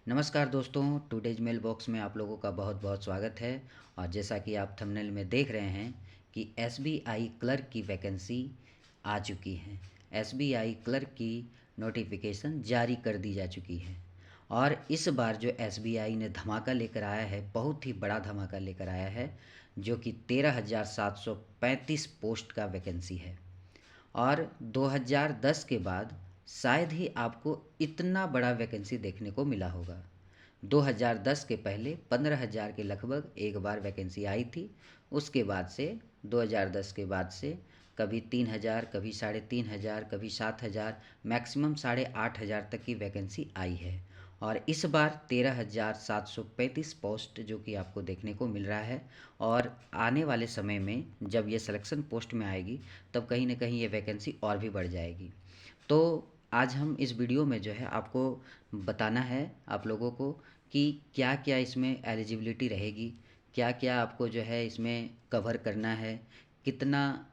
नमस्कार दोस्तों, today's mail box में आप लोगों का बहुत बहुत स्वागत है। और जैसा कि आप थंबनेल में देख रहे हैं कि एसबीआई क्लर्क की वैकेंसी आ चुकी है। एसबीआई क्लर्क की नोटिफिकेशन जारी कर दी जा चुकी है। और इस बार जो एसबीआई ने धमाका लेकर आया है, बहुत ही बड़ा धमाका लेकर आया है, जो कि 13,735 पोस्ट का वैकेंसी है। और 2010 के बाद शायद ही आपको इतना बड़ा वैकेंसी देखने को मिला होगा। 2010 के पहले 15,000 के लगभग एक बार वैकेंसी आई थी। उसके बाद से 2010 के बाद से कभी 3,000, कभी 3,500, कभी 7,000, मैक्सिमम 8,500 तक की वैकेंसी आई है। और इस बार 13,735 पोस्ट जो कि आपको देखने को मिल रहा है। और आने वाले समय में जब ये सिलेक्शन पोस्ट में आएगी तब कहीं ना कहीं ये वैकेंसी और भी बढ़ जाएगी। तो आज हम इस वीडियो में जो है आपको बताना है आप लोगों को कि क्या क्या इसमें एलिजिबिलिटी रहेगी, क्या क्या आपको जो है इसमें कवर करना है, कितना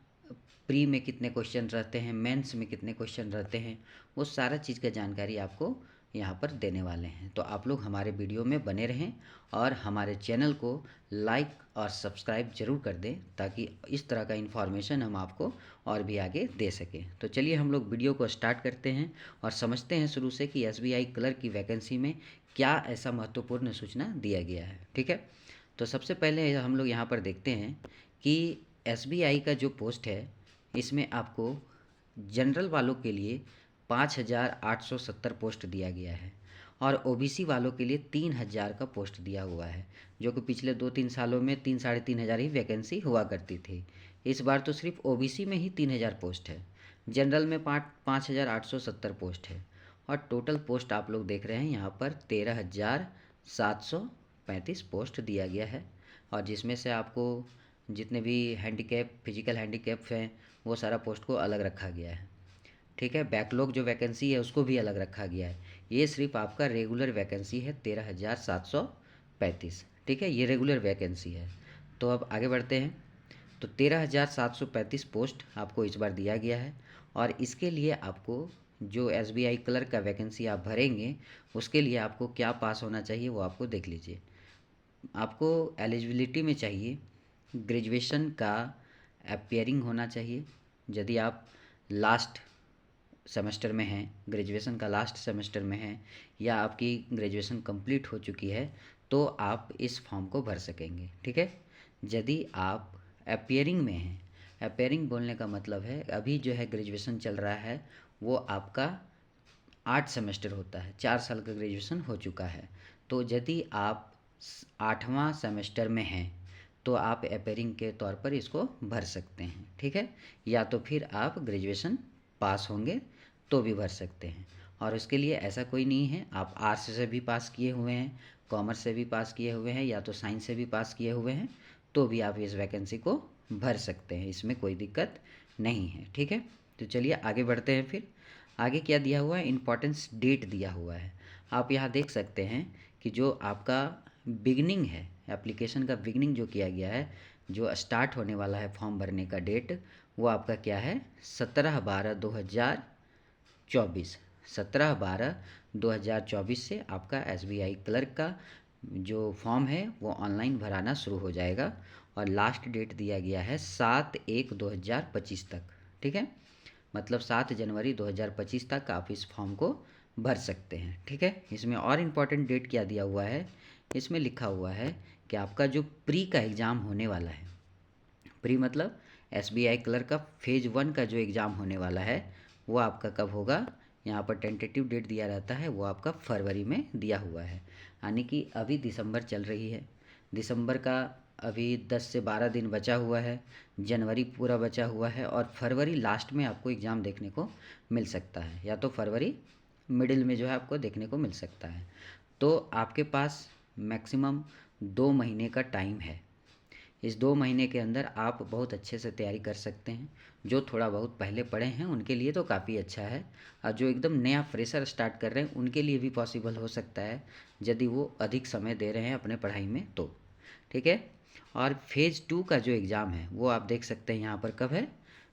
प्री में कितने क्वेश्चन रहते हैं, मेंस में कितने क्वेश्चन रहते हैं, वो सारा चीज़ का जानकारी आपको यहाँ पर देने वाले हैं। तो आप लोग हमारे वीडियो में बने रहें और हमारे चैनल को लाइक और सब्सक्राइब ज़रूर कर दें ताकि इस तरह का इन्फॉर्मेशन हम आपको और भी आगे दे सकें। तो चलिए हम लोग वीडियो को स्टार्ट करते हैं और समझते हैं शुरू से कि एसबीआई क्लर्क की वैकेंसी में क्या ऐसा महत्वपूर्ण सूचना दिया गया है। ठीक है, तो सबसे पहले हम लोग यहाँ पर देखते हैं कि एसबीआई का जो पोस्ट है इसमें आपको जनरल वालों के लिए 5,870 पोस्ट दिया गया है और ओबीसी वालों के लिए 3,000 का पोस्ट दिया हुआ है, जो कि पिछले 2-3 सालों में 3-3,500 ही वैकेंसी हुआ करती थी। इस बार तो सिर्फ ओबीसी में ही 3,000 पोस्ट है, जनरल में 5,870 पोस्ट है और टोटल पोस्ट आप लोग देख रहे हैं यहाँ पर 13,735 पोस्ट दिया गया है। और जिसमें से आपको जितने भी हैंडीकैप फिजिकल हैंडीकैप हैं वो सारा पोस्ट को अलग रखा गया है। ठीक है, बैकलॉग जो वैकेंसी है उसको भी अलग रखा गया है। ये सिर्फ आपका रेगुलर वैकेंसी है 13,735। ठीक है, ये रेगुलर वैकेंसी है। तो अब आगे बढ़ते हैं। तो 13,735 पोस्ट आपको इस बार दिया गया है और इसके लिए आपको जो एसबीआई क्लर्क का वैकेंसी आप भरेंगे उसके लिए आपको क्या पास होना चाहिए वो आपको देख लीजिए। आपको एलिजिबिलिटी में चाहिए ग्रेजुएशन का अपियरिंग होना चाहिए। यदि आप लास्ट सेमेस्टर में हैं, ग्रेजुएशन का लास्ट सेमेस्टर में हैं या आपकी ग्रेजुएशन कंप्लीट हो चुकी है तो आप इस फॉर्म को भर सकेंगे। ठीक है, यदि आप अपियरिंग में हैं, अपियरिंग बोलने का मतलब है अभी जो है ग्रेजुएशन चल रहा है वो आपका 8 सेमेस्टर होता है, 4 साल का ग्रेजुएशन हो चुका है। तो यदि आप 8वां सेमेस्टर में हैं तो आप अपेयरिंग के तौर पर इसको भर सकते हैं। ठीक है, या तो फिर आप ग्रेजुएशन पास होंगे तो भी भर सकते हैं। और उसके लिए ऐसा कोई नहीं है, आप आर्ट्स से भी पास किए हुए हैं, कॉमर्स से भी पास किए हुए हैं या तो साइंस से भी पास किए हुए हैं तो भी आप इस वैकेंसी को भर सकते हैं, इसमें कोई दिक्कत नहीं है। ठीक है, तो चलिए आगे बढ़ते हैं। फिर आगे क्या दिया हुआ है, इम्पॉर्टेंस डेट दिया हुआ है। आप यहाँ देख सकते हैं कि जो आपका बिगनिंग है, एप्लीकेशन का बिगनिंग जो किया गया है, जो स्टार्ट होने वाला है फॉर्म भरने का डेट, वो आपका क्या है 17/12/2024। 17/12/2024 से आपका एसबीआई क्लर्क का जो फॉर्म है वो ऑनलाइन भराना शुरू हो जाएगा और लास्ट डेट दिया गया है 7/1/2025 तक। ठीक है, मतलब 7 जनवरी 2025 तक आप इस फॉर्म को भर सकते हैं। ठीक है, इसमें और इम्पॉर्टेंट डेट क्या दिया हुआ है, इसमें लिखा हुआ है कि आपका जो प्री का एग्ज़ाम होने वाला है, प्री मतलब एसबीआई क्लर्क का फेज़ 1 का जो एग्ज़ाम होने वाला है वो आपका कब होगा, यहाँ पर टेंटेटिव डेट दिया रहता है, वो आपका फरवरी में दिया हुआ है। यानी कि अभी दिसंबर चल रही है, दिसंबर का अभी 10 से 12 दिन बचा हुआ है, जनवरी पूरा बचा हुआ है और फरवरी लास्ट में आपको एग्ज़ाम देखने को मिल सकता है, या तो फरवरी मिडिल में जो है आपको देखने को मिल सकता है। तो आपके पास मैक्सिमम 2 महीने का टाइम है। इस 2 महीने के अंदर आप बहुत अच्छे से तैयारी कर सकते हैं। जो थोड़ा बहुत पहले पढ़े हैं उनके लिए तो काफ़ी अच्छा है और जो एकदम नया फ्रेशर स्टार्ट कर रहे हैं उनके लिए भी पॉसिबल हो सकता है यदि वो अधिक समय दे रहे हैं अपने पढ़ाई में तो। ठीक है, और फेज़ 2 का जो एग्ज़ाम है वो आप देख सकते हैं यहाँ पर कब है,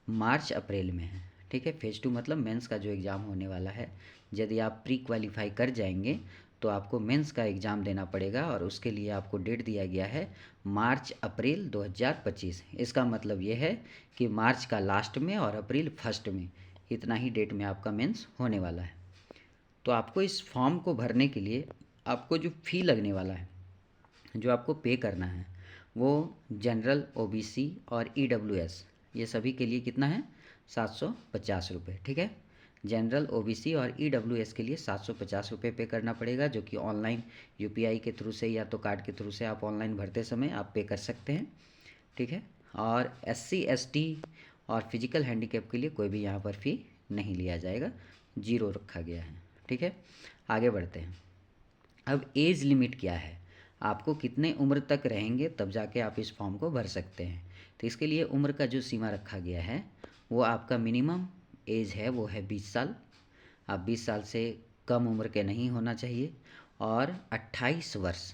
मार्च अप्रैल में है। ठीक है, फेज़ 2 मतलब मेंस का जो एग्ज़ाम होने वाला है, यदि आप प्री क्वालिफाई कर जाएंगे तो आपको मेंस का एग्ज़ाम देना पड़ेगा और उसके लिए आपको डेट दिया गया है मार्च अप्रैल 2025। इसका मतलब ये है कि मार्च का लास्ट में और अप्रैल फर्स्ट में, इतना ही डेट में आपका मेंस होने वाला है। तो आपको इस फॉर्म को भरने के लिए आपको जो फ़ी लगने वाला है, जो आपको पे करना है, वो जनरल, ओबीसी और ईडब्ल्यूएस, ये सभी के लिए कितना है, 750 रुपये। ठीक है, जनरल, ओबीसी और ईडब्ल्यूएस के लिए 750 रुपये पे करना पड़ेगा, जो कि ऑनलाइन यूपीआई के थ्रू से या तो कार्ड के थ्रू से आप ऑनलाइन भरते समय आप पे कर सकते हैं। ठीक है, और एससी, एसटी और फिजिकल हैंडीकैप के लिए कोई भी यहाँ पर फ़ी नहीं लिया जाएगा, जीरो रखा गया है। ठीक है, आगे बढ़ते हैं। अब एज लिमिट क्या है, आपको कितने उम्र तक रहेंगे तब जाके आप इस फॉर्म को भर सकते हैं। तो इसके लिए उम्र का जो सीमा रखा गया है, वो आपका मिनिमम एज है वो है 20 साल। आप 20 साल से कम उम्र के नहीं होना चाहिए, और 28 वर्ष।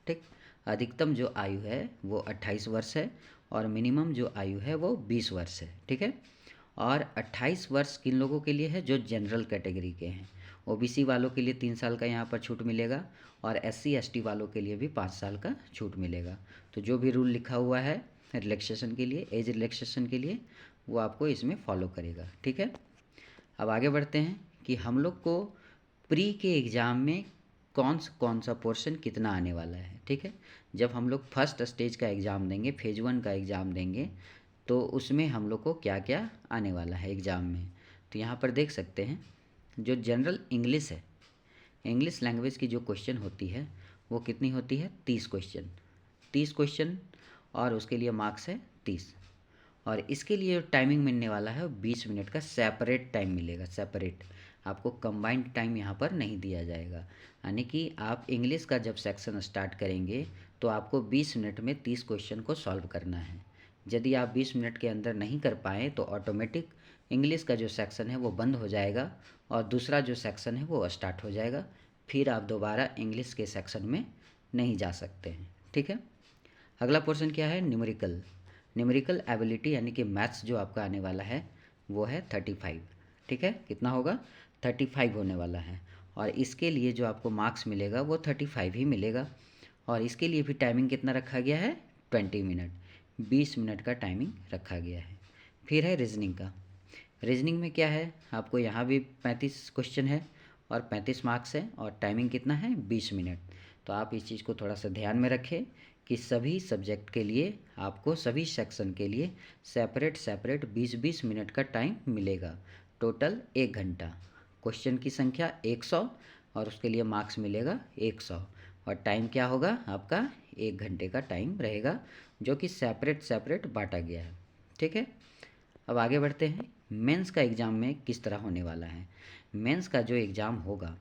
ठीक, अधिकतम जो आयु है वो 28 वर्ष है, और मिनिमम जो आयु है वो 20 वर्ष है। ठीक है, और 28 वर्ष किन लोगों के लिए है, जो जनरल कैटेगरी के हैं। ओबीसी वालों के लिए 3 साल का यहाँ पर छूट मिलेगा, और एससी एसटी वालों के लिए भी 5 साल का छूट मिलेगा। तो जो भी रूल लिखा हुआ है रिलैक्सेशन के लिए, एज रिलैक्सेशन के लिए, वो आपको इसमें फॉलो करेगा। ठीक है, अब आगे बढ़ते हैं कि हम लोग को प्री के एग्ज़ाम में कौन सा पोर्शन कितना आने वाला है। ठीक है, जब हम लोग फर्स्ट स्टेज का एग्ज़ाम देंगे, फेज 1 का एग्ज़ाम देंगे, तो उसमें हम लोग को क्या क्या आने वाला है एग्ज़ाम में। तो यहाँ पर देख सकते हैं, जो जनरल इंग्लिश है, इंग्लिश लैंग्वेज की जो क्वेश्चन होती है वो कितनी होती है, 30 क्वेश्चन। 30 क्वेश्चन, और उसके लिए मार्क्स है 30। और इसके लिए टाइमिंग मिलने वाला है 20 मिनट का, सेपरेट टाइम मिलेगा, सेपरेट। आपको कंबाइंड टाइम यहाँ पर नहीं दिया जाएगा। यानी कि आप इंग्लिश का जब सेक्शन स्टार्ट करेंगे तो आपको 20 मिनट में 30 क्वेश्चन को सॉल्व करना है। यदि आप 20 मिनट के अंदर नहीं कर पाएँ तो ऑटोमेटिक इंग्लिश का जो सेक्शन है वो बंद हो जाएगा, और दूसरा जो सेक्शन है वो स्टार्ट हो जाएगा। फिर आप दोबारा इंग्लिश के सेक्शन में नहीं जा सकते हैं। ठीक है, अगला पोर्शन क्या है, न्यूमेरिकल। न्यूमेरिकल एबिलिटी यानी कि मैथ्स जो आपका आने वाला है वो है 35। ठीक है, कितना होगा, 35 होने वाला है। और इसके लिए जो आपको मार्क्स मिलेगा वो 35 ही मिलेगा। और इसके लिए भी टाइमिंग कितना रखा गया है, 20 मिनट, 20 मिनट का टाइमिंग रखा गया है। फिर है रीजनिंग का। रीजनिंग में क्या है, आपको यहाँ भी 35 क्वेश्चन है और 35 मार्क्स है, और टाइमिंग कितना है, 20 मिनट। तो आप इस चीज़ को थोड़ा सा ध्यान में रखें कि सभी सब्जेक्ट के लिए आपको, सभी सेक्शन के लिए सेपरेट सेपरेट 20-20 मिनट का टाइम मिलेगा। टोटल 1 घंटा, क्वेश्चन की संख्या 100, और उसके लिए मार्क्स मिलेगा 100, और टाइम क्या होगा आपका, 1 घंटे का टाइम रहेगा, जो कि सेपरेट सेपरेट बांटा गया है। ठीक है, अब आगे बढ़ते हैं। मेंस का एग्ज़ाम में किस तरह होने वाला है। मेंस का जो एग्ज़ाम होगा,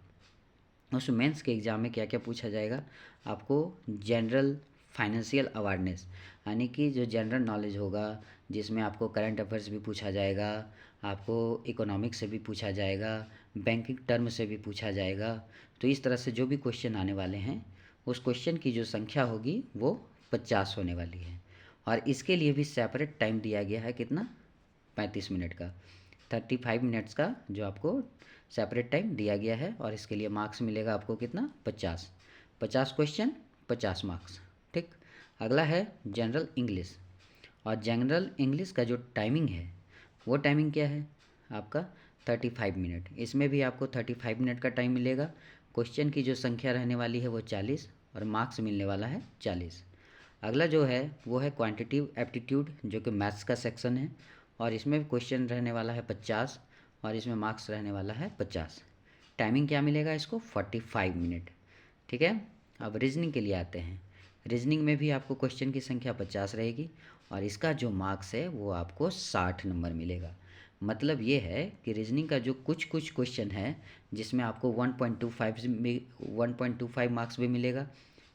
उस मेंस के एग्ज़ाम में क्या क्या पूछा जाएगा, आपको जनरल फाइनेंशियल अवेयरनेस, यानी कि जो जनरल नॉलेज होगा, जिसमें आपको करंट अफेयर्स भी पूछा जाएगा, आपको इकोनॉमिक्स से भी पूछा जाएगा, बैंकिंग टर्म से भी पूछा जाएगा। तो इस तरह से जो भी क्वेश्चन आने वाले हैं, उस क्वेश्चन की जो संख्या होगी वो 50 होने वाली है। और इसके लिए भी सेपरेट टाइम दिया गया है, कितना, 35 मिनट का, 35 मिनट्स का जो आपको सेपरेट टाइम दिया गया है। और इसके लिए मार्क्स मिलेगा आपको कितना, 50। 50 क्वेश्चन, 50 मार्क्स। ठीक, अगला है जनरल इंग्लिश। और जनरल इंग्लिश का जो टाइमिंग है, वो टाइमिंग क्या है आपका, 35 मिनट। इसमें भी आपको 35 मिनट का टाइम मिलेगा। क्वेश्चन की जो संख्या रहने वाली है वो 40, और मार्क्स मिलने वाला है 40। अगला जो है वो है क्वांटिटिव एप्टीट्यूड, जो कि मैथ्स का सेक्शन है, और इसमें क्वेश्चन रहने वाला है 50, और इसमें मार्क्स रहने वाला है 50। टाइमिंग क्या मिलेगा इसको, 45 मिनट। ठीक है, अब रीजनिंग के लिए आते हैं। रीजनिंग में भी आपको क्वेश्चन की संख्या 50 रहेगी, और इसका जो मार्क्स है वो आपको 60 नंबर मिलेगा। मतलब ये है कि रीजनिंग का जो कुछ कुछ क्वेश्चन है, जिसमें आपको 1.25 मार्क्स भी मिलेगा,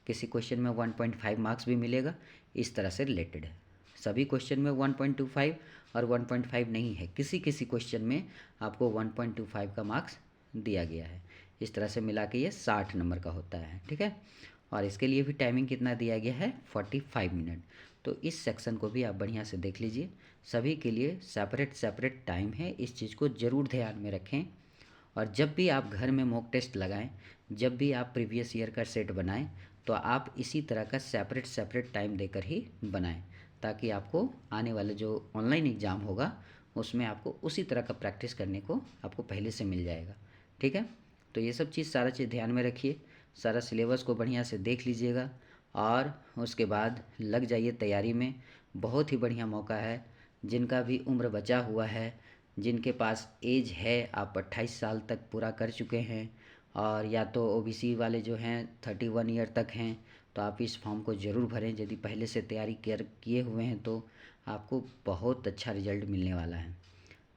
किसी क्वेश्चन में 1.5 मार्क्स भी मिलेगा, इस तरह से रिलेटेड है। सभी क्वेश्चन में 1.25 और 1.5 नहीं है, किसी किसी क्वेश्चन में आपको 1.25 का मार्क्स दिया गया है। इस तरह से मिला के ये 60 नंबर का होता है। ठीक है, और इसके लिए भी टाइमिंग कितना दिया गया है, 45 मिनट। तो इस सेक्शन को भी आप बढ़िया से देख लीजिए, सभी के लिए सेपरेट सेपरेट टाइम है, इस चीज़ को ज़रूर ध्यान में रखें। और जब भी आप घर में मॉक टेस्ट लगाएं, जब भी आप प्रीवियस ईयर का सेट बनाएं, तो आप इसी तरह का सेपरेट सेपरेट टाइम देकर ही बनाएं, ताकि आपको आने वाले जो ऑनलाइन एग्ज़ाम होगा उसमें आपको उसी तरह का प्रैक्टिस करने को आपको पहले से मिल जाएगा। ठीक है, तो ये सब चीज़ सारा चीज़ ध्यान में रखिए, सारा सिलेबस को बढ़िया से देख लीजिएगा और उसके बाद लग जाइए तैयारी में। बहुत ही बढ़िया मौका है, जिनका भी उम्र बचा हुआ है, जिनके पास एज है, आप 28 साल तक पूरा कर चुके हैं और या तो ओबीसी वाले जो हैं 31 ईयर तक हैं, तो आप इस फॉर्म को ज़रूर भरें। यदि पहले से तैयारी किए हुए हैं तो आपको बहुत अच्छा रिजल्ट मिलने वाला है।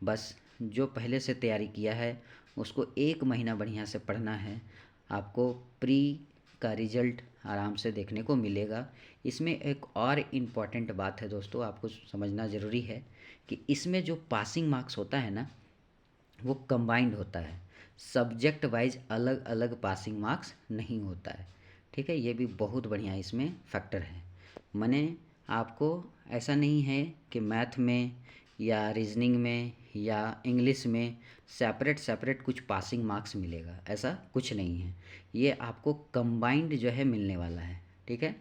बस जो पहले से तैयारी किया है उसको 1 महीना बढ़िया से पढ़ना है, आपको प्री का रिजल्ट आराम से देखने को मिलेगा। इसमें एक और इम्पॉर्टेंट बात है दोस्तों, आपको समझना ज़रूरी है कि इसमें जो पासिंग मार्क्स होता है ना, वो कंबाइंड होता है, सब्जेक्ट वाइज अलग अलग पासिंग मार्क्स नहीं होता है। ठीक है, ये भी बहुत बढ़िया इसमें फैक्टर है। माने आपको ऐसा नहीं है कि मैथ में या रीजनिंग में या इंग्लिश में सेपरेट सेपरेट कुछ पासिंग मार्क्स मिलेगा, ऐसा कुछ नहीं है। ये आपको कंबाइंड जो है मिलने वाला है। ठीक है,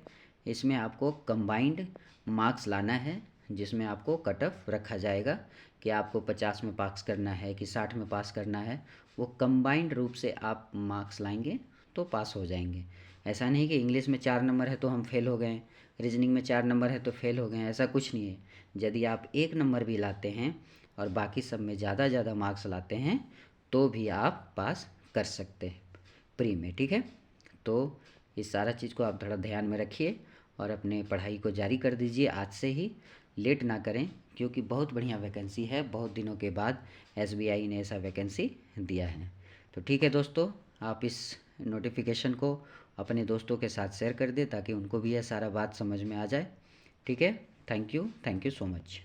इसमें आपको कंबाइंड मार्क्स लाना है, जिसमें आपको कट ऑफ रखा जाएगा कि आपको 50 में पास करना है कि 60 में पास करना है। वो कंबाइंड रूप से आप मार्क्स लाएंगे तो पास हो जाएंगे। ऐसा नहीं कि इंग्लिश में 4 नंबर है तो हम फेल हो गए, रीजनिंग में 4 नंबर है तो फेल हो गए, ऐसा कुछ नहीं है। यदि आप 1 नंबर भी लाते हैं और बाकी सब में ज़्यादा मार्क्स लाते हैं तो भी आप पास कर सकते हैं प्री में। ठीक है, तो इस सारा चीज़ को आप थोड़ा ध्यान में रखिए और अपने पढ़ाई को जारी कर दीजिए आज से ही, लेट ना करें, क्योंकि बहुत बढ़िया वैकेंसी है। बहुत दिनों के बाद एसबीआई ने ऐसा वैकेंसी दिया है। तो ठीक है दोस्तों, आप इस नोटिफिकेशन को अपने दोस्तों के साथ शेयर कर दें ताकि उनको भी यह सारा बात समझ में आ जाए। ठीक है, थैंक यू सो मच।